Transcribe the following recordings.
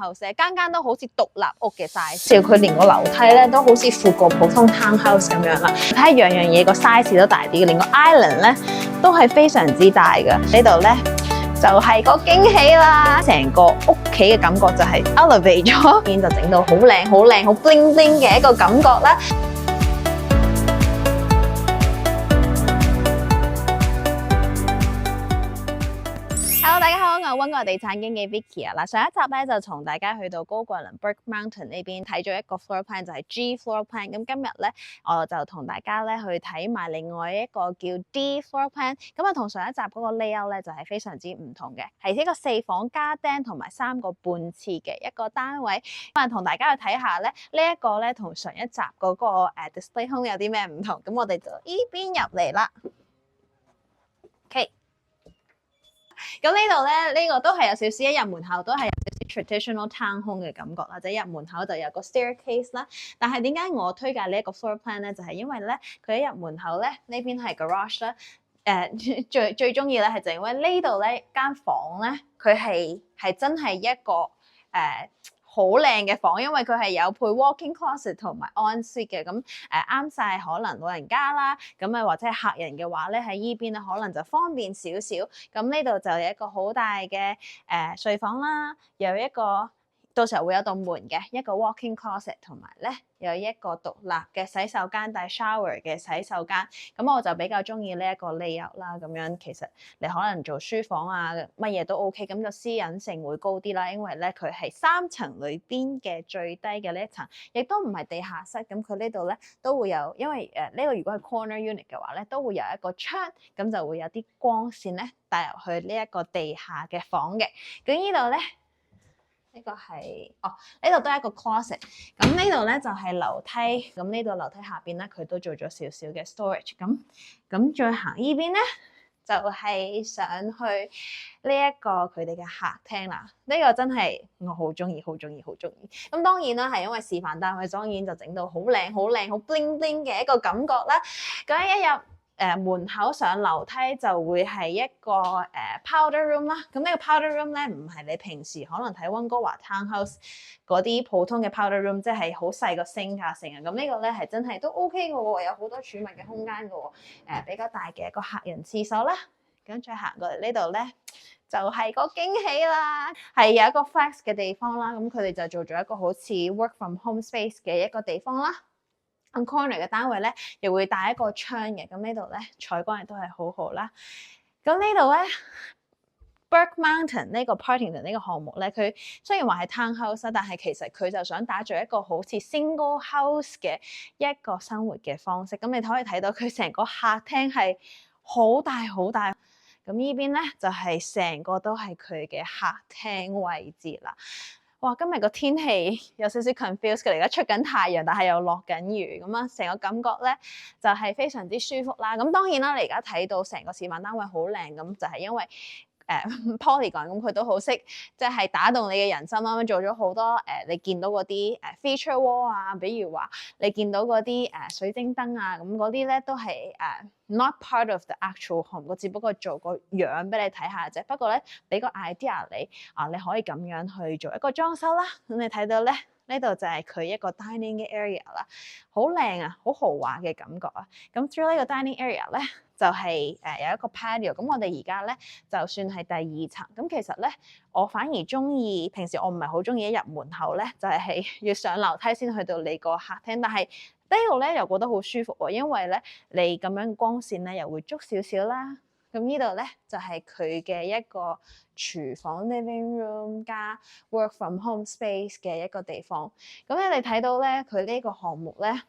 house，間間都好似獨立屋嘅 size， 佢連個樓梯咧都好似闊過普通 townhouse 咁樣啦。睇下樣樣嘢個 size 都大啲嘅，連個 island 咧都係非常之大嘅。呢度咧就係個驚喜啦，成個屋企嘅感覺就係 elevate 咗，就整到好靚、好靚、好 bling bling 嘅一個感覺啦。大家好，我係溫哥地產經紀 Vicky 啊！上一集咧就同大家去到高貴鄰 Burke Mountain 呢邊睇咗一個 floor plan， 就係 G floor plan。咁今日咧我就同大家咧去睇埋另外一個叫 D floor plan。咁啊同上一集嗰個 layout 咧就係非常之唔同嘅，係一個4房加廳同埋3個半廁嘅一個單位。咁啊同大家去睇下咧呢一個咧同上一集嗰個display home 有啲咩唔同。咁我哋就呢邊入嚟啦。OK。咁呢度咧，呢個都係有少少一入門口都係有少少 traditional town home 嘅感覺啦，或者入門口就有個 staircase 啦。但係點解我推介呢一個 floor plan 咧？就係因為咧，佢一入門口咧，呢邊係 garage 啦。最中意咧係就因為呢度咧間房咧，佢係真係一個好靚嘅房，因為佢係有配 walk-in closet 同埋 ensuite 嘅，咁啱晒可能老人家啦，咁啊或者係客人嘅話咧喺依邊咧可能就方便少少。咁呢度就有一個好大嘅睡房啦，有一個到時候會有道門嘅一個 walk-in closet， 同埋咧有一個獨立嘅洗手間帶 shower 嘅洗手間。咁我就比較中意呢一個 layout 啦。咁樣其實你可能做書房啊乜嘢都 OK， 咁就私隱性會高啲啦。因為咧佢係3層裏邊嘅最低嘅呢一層，亦都唔係地下室。咁佢呢度咧都會有，因為呢個如果係 corner unit 嘅話咧，都會有一個窗，咁就會有啲光線咧帶入去呢一個地下嘅房嘅。咁呢度咧。呢個係呢度都係一個 closet， 咁呢度咧就係樓梯，咁呢度樓梯下邊咧佢都做咗少少嘅 storage， 咁再行呢邊咧就係上去呢一個佢哋嘅客廳啦。呢個真係我好中意，好中意，好中意。咁當然啦，係因為示範單位，當然就整到好靚、好靚、好 bling bling 嘅一個感覺啦。咁一入門口上樓梯就會係一個powder room 啦。咁呢個 powder room 咧唔係你平時可能睇溫哥華 townhouse 嗰啲普通嘅 powder room， 即係好細個 sink 啊成啊。咁呢個咧係真係都 OK 嘅喎，有好多儲物嘅空間嘅喎。比較大嘅一個客人廁所啦。咁再行過嚟呢度咧，就係個驚喜啦，係有一個 flex 嘅地方啦。咁佢哋就做咗一個好似 work from home space 嘅一個地方啦。咁 corner 嘅單位咧，又會帶一個窗嘅。咁呢度咧，採光亦都係好好啦。咁呢度咧 ，Burke Mountain 呢個 Partington 呢個項目咧，佢雖然話係 townhouse， 但係其實佢就想打造一個好似 single house 嘅一個生活嘅方式。咁你可以睇到佢成個客廳係好大好大。咁呢邊咧就係成個都係佢嘅客廳位置啦。哇！今日個天氣有少少 confused 嘅，而家出緊太陽，但係又落緊雨，咁啊，成個感覺咧就係非常之舒服啦。咁當然啦，你而家睇到成個示範單位好靚，咁就係因為Polygon 咁佢都好識，即係打動你嘅人心啦。做咗好多你見到嗰啲feature wall 啊，比如話你見到嗰啲水晶燈啊，咁嗰啲咧都係not part of the actual home， 我只不過做個樣俾你睇下啫。不過咧，俾個 idea 你你可以咁樣去做一個裝修啦。咁你睇到咧，呢度就係佢一個 dining 嘅 area 啦，好靚啊，好豪華嘅感覺啊。咁 through 呢個 dining area 咧，就係有一個 patio。咁我哋而家咧就算係第2層。咁其實咧，我反而中意，平時我唔係好中意一入門口咧，就係要上樓梯先去到你個客廳。但係呢度咧又覺得好舒服喎，因為咧你咁樣光線咧又會足少少啦。咁呢度咧就係佢嘅一個廚房 living room 加 work from home space 嘅一個地方。咁你哋睇到咧，佢呢個項目咧，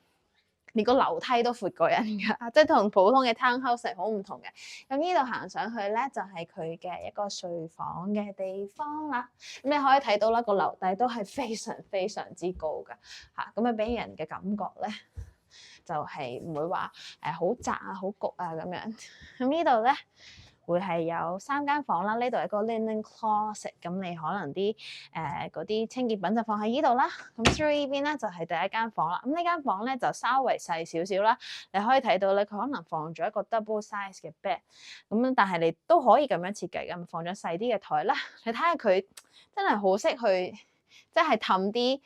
連個樓梯都闊過人㗎，即係同普通嘅 townhouse 係好唔同嘅。咁呢度行上去咧，就係佢嘅一個睡房嘅地方啦。咁你可以睇到啦，個樓底都係非常非常之高㗎嚇。咁啊，俾人嘅感覺咧，就係唔會話好窄啊、好焗啊咁樣。咁呢度咧會係有3間房啦，呢度係個 linen closet， 咁你可能啲嗰啲清潔品就放喺呢度啦。咁 through 呢邊咧就係第1間房啦。咁呢間房咧就稍微細少少啦，你可以睇到咧，佢可能放咗一個 double size 嘅 bed， 咁但係你都可以咁樣設計嘅，放咗細啲嘅台啦。你睇下佢真係好識去即係氹啲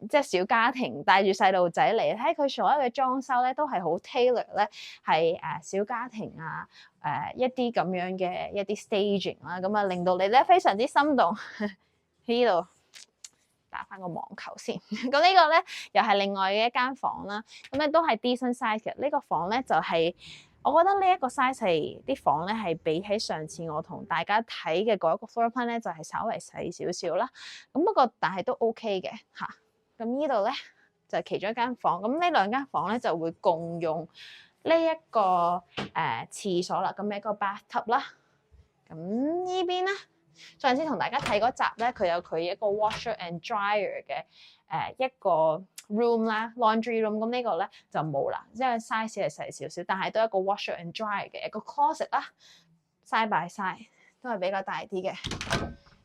即係小家庭帶住細路仔嚟，睇佢所有嘅裝修咧都係好 tailor 咧，係小家庭啊一啲咁樣嘅一啲 staging 啦，咁啊令到你咧非常之心動。呢度打翻個網球先，咁呢個咧又係另外嘅一間房啦，咁咧都係 decent size 嘅。呢個房咧就係我覺得呢一個 size 係啲房咧係比起上次我同大家睇嘅嗰一個 floor plan 咧就係稍微細少少啦。咁不過但係都 OK 嘅嚇。咁呢度咧就係其中一間房，咁呢兩間房咧就會共用呢一個廁所啦，咁一個 bathtub 啦。咁呢邊咧，上次同大家睇嗰集咧，佢有佢一個 washer and dryer 嘅一個 room 啦 ，laundry room。咁呢個咧就冇啦，因為 size 係細少少，但係都一個 washer and dryer 嘅一個 closet 啦 ，side by side 都係比較大啲嘅。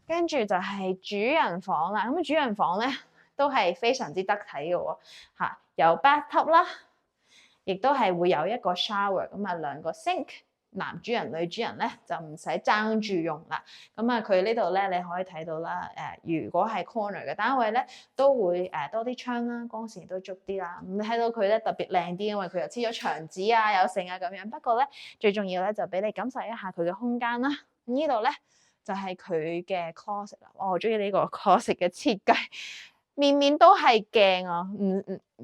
跟住就係主人房啦，咁主人房咧都係非常之得體嘅喎，有 bathtub 啦，亦都係會有一個 shower， 咁啊兩個 sink。男主人女主人咧就唔使爭住用啦，咁啊佢呢度咧你可以睇到啦，如果係 corner 嘅單位咧，都會多啲窗啦，光線都足啲啦。咁你睇到佢咧特別靚啲，因為佢又黐咗牆紙啊，有剩啊咁樣。不過咧最重要咧就俾你感受一下佢嘅空間啦。呢度咧就係佢嘅 closet 啦，我好中意呢個 closet 嘅設計。面面都係鏡啊，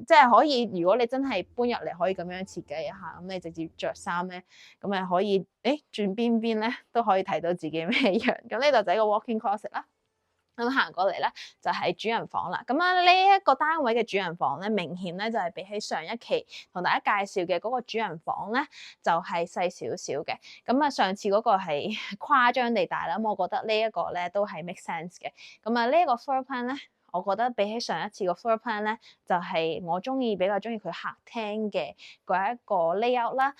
即係可以。如果你真係搬入嚟，可以咁樣設計一下，咁你直接着衫咧，咁咪可以，轉邊邊咧都可以睇到自己咩樣。咁呢度就係一個 walk-in closet 啦。咁行過嚟咧就係主人房啦。咁啊呢一個單位嘅主人房咧，明顯咧就係比起上一期同大家介紹嘅嗰個主人房咧，就係細少少嘅。咁啊上次嗰個係誇張地大啦，咁我覺得呢一個咧都係 make sense 嘅。咁啊呢一個 floor plan 咧，我覺得比起上一次個 floor plan 咧，就係我比較中意佢客廳嘅嗰一個 layout 啦。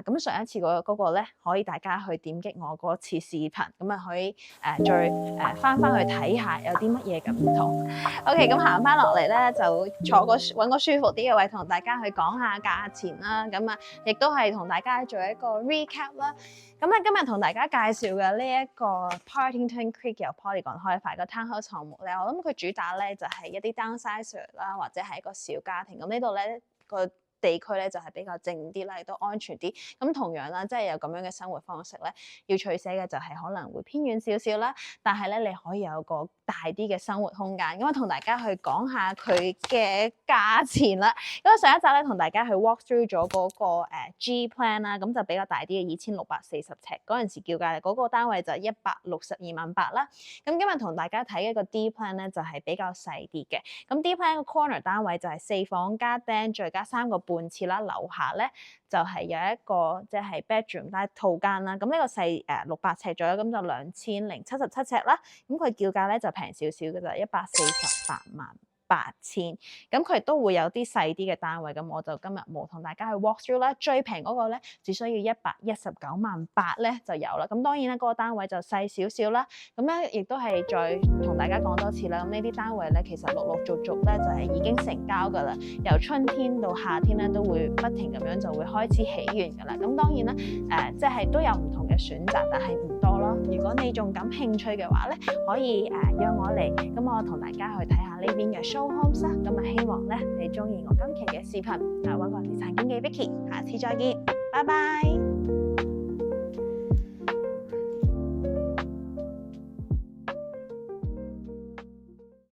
咁上一次嗰個咧，可以大家去點擊我嗰次視頻，咁啊可以再翻去睇下有啲乜嘢嘅唔同。OK， 咁行翻落嚟咧，就揾個舒服啲嘅位，同大家去講下價錢啦。咁啊，亦都係同大家做一個 recap 啦。咁啊，今日同大家介紹嘅呢一個 Partington Creek 由 Polygon 開發嘅 townhouse 項目咧，我諗佢主打咧就係一啲 downsizer 啦，或者係一個小家庭。咁呢度咧個地區咧就係比較靜啲啦，亦都安全啲。咁同樣啦，即係有咁樣嘅生活方式咧，要取捨嘅就係可能會偏遠少少啦，但係咧你可以有個大啲嘅生活空間。咁啊，同大家去講下佢嘅價錢啦。咁上一集咧同大家去 walk through 咗嗰個G plan 啦，咁就比較大啲嘅2640尺，嗰陣時叫價嗰個單位就162.8萬啦。咁今日同大家睇一個 D plan 咧，就係比較細啲嘅。咁 D plan 個 corner 單位就係4房加廳，再加3個半廁啦。樓下咧就係有一個即係 bedroom 加套間啦。咁呢個細600尺左右，咁就2077尺啦。咁佢叫價咧就平少少嘅就1488000。咁佢都會有啲細啲嘅單位，咁我就今日冇同大家去 walk through 啦。最平嗰個咧只需要119.8萬咧就有啦。咁當然啦，嗰個單位就細少少啦。咁咧亦都係再同大家講多次啦。咁呢啲單位咧其實陸陸續續咧就係已經成交㗎啦。由春天到夏天咧都會不停咁樣就會開始起完㗎啦。咁當然啦，即係都有唔同嘅選擇，但係唔多咯。如果你仲感興趣嘅話咧，可以約我嚟，咁我同大家去睇下呢邊嘅 show homes 啦。咁啊，希望咧你中意我今期嘅視頻，揾個地產經紀 Vicky，下次再見，拜拜。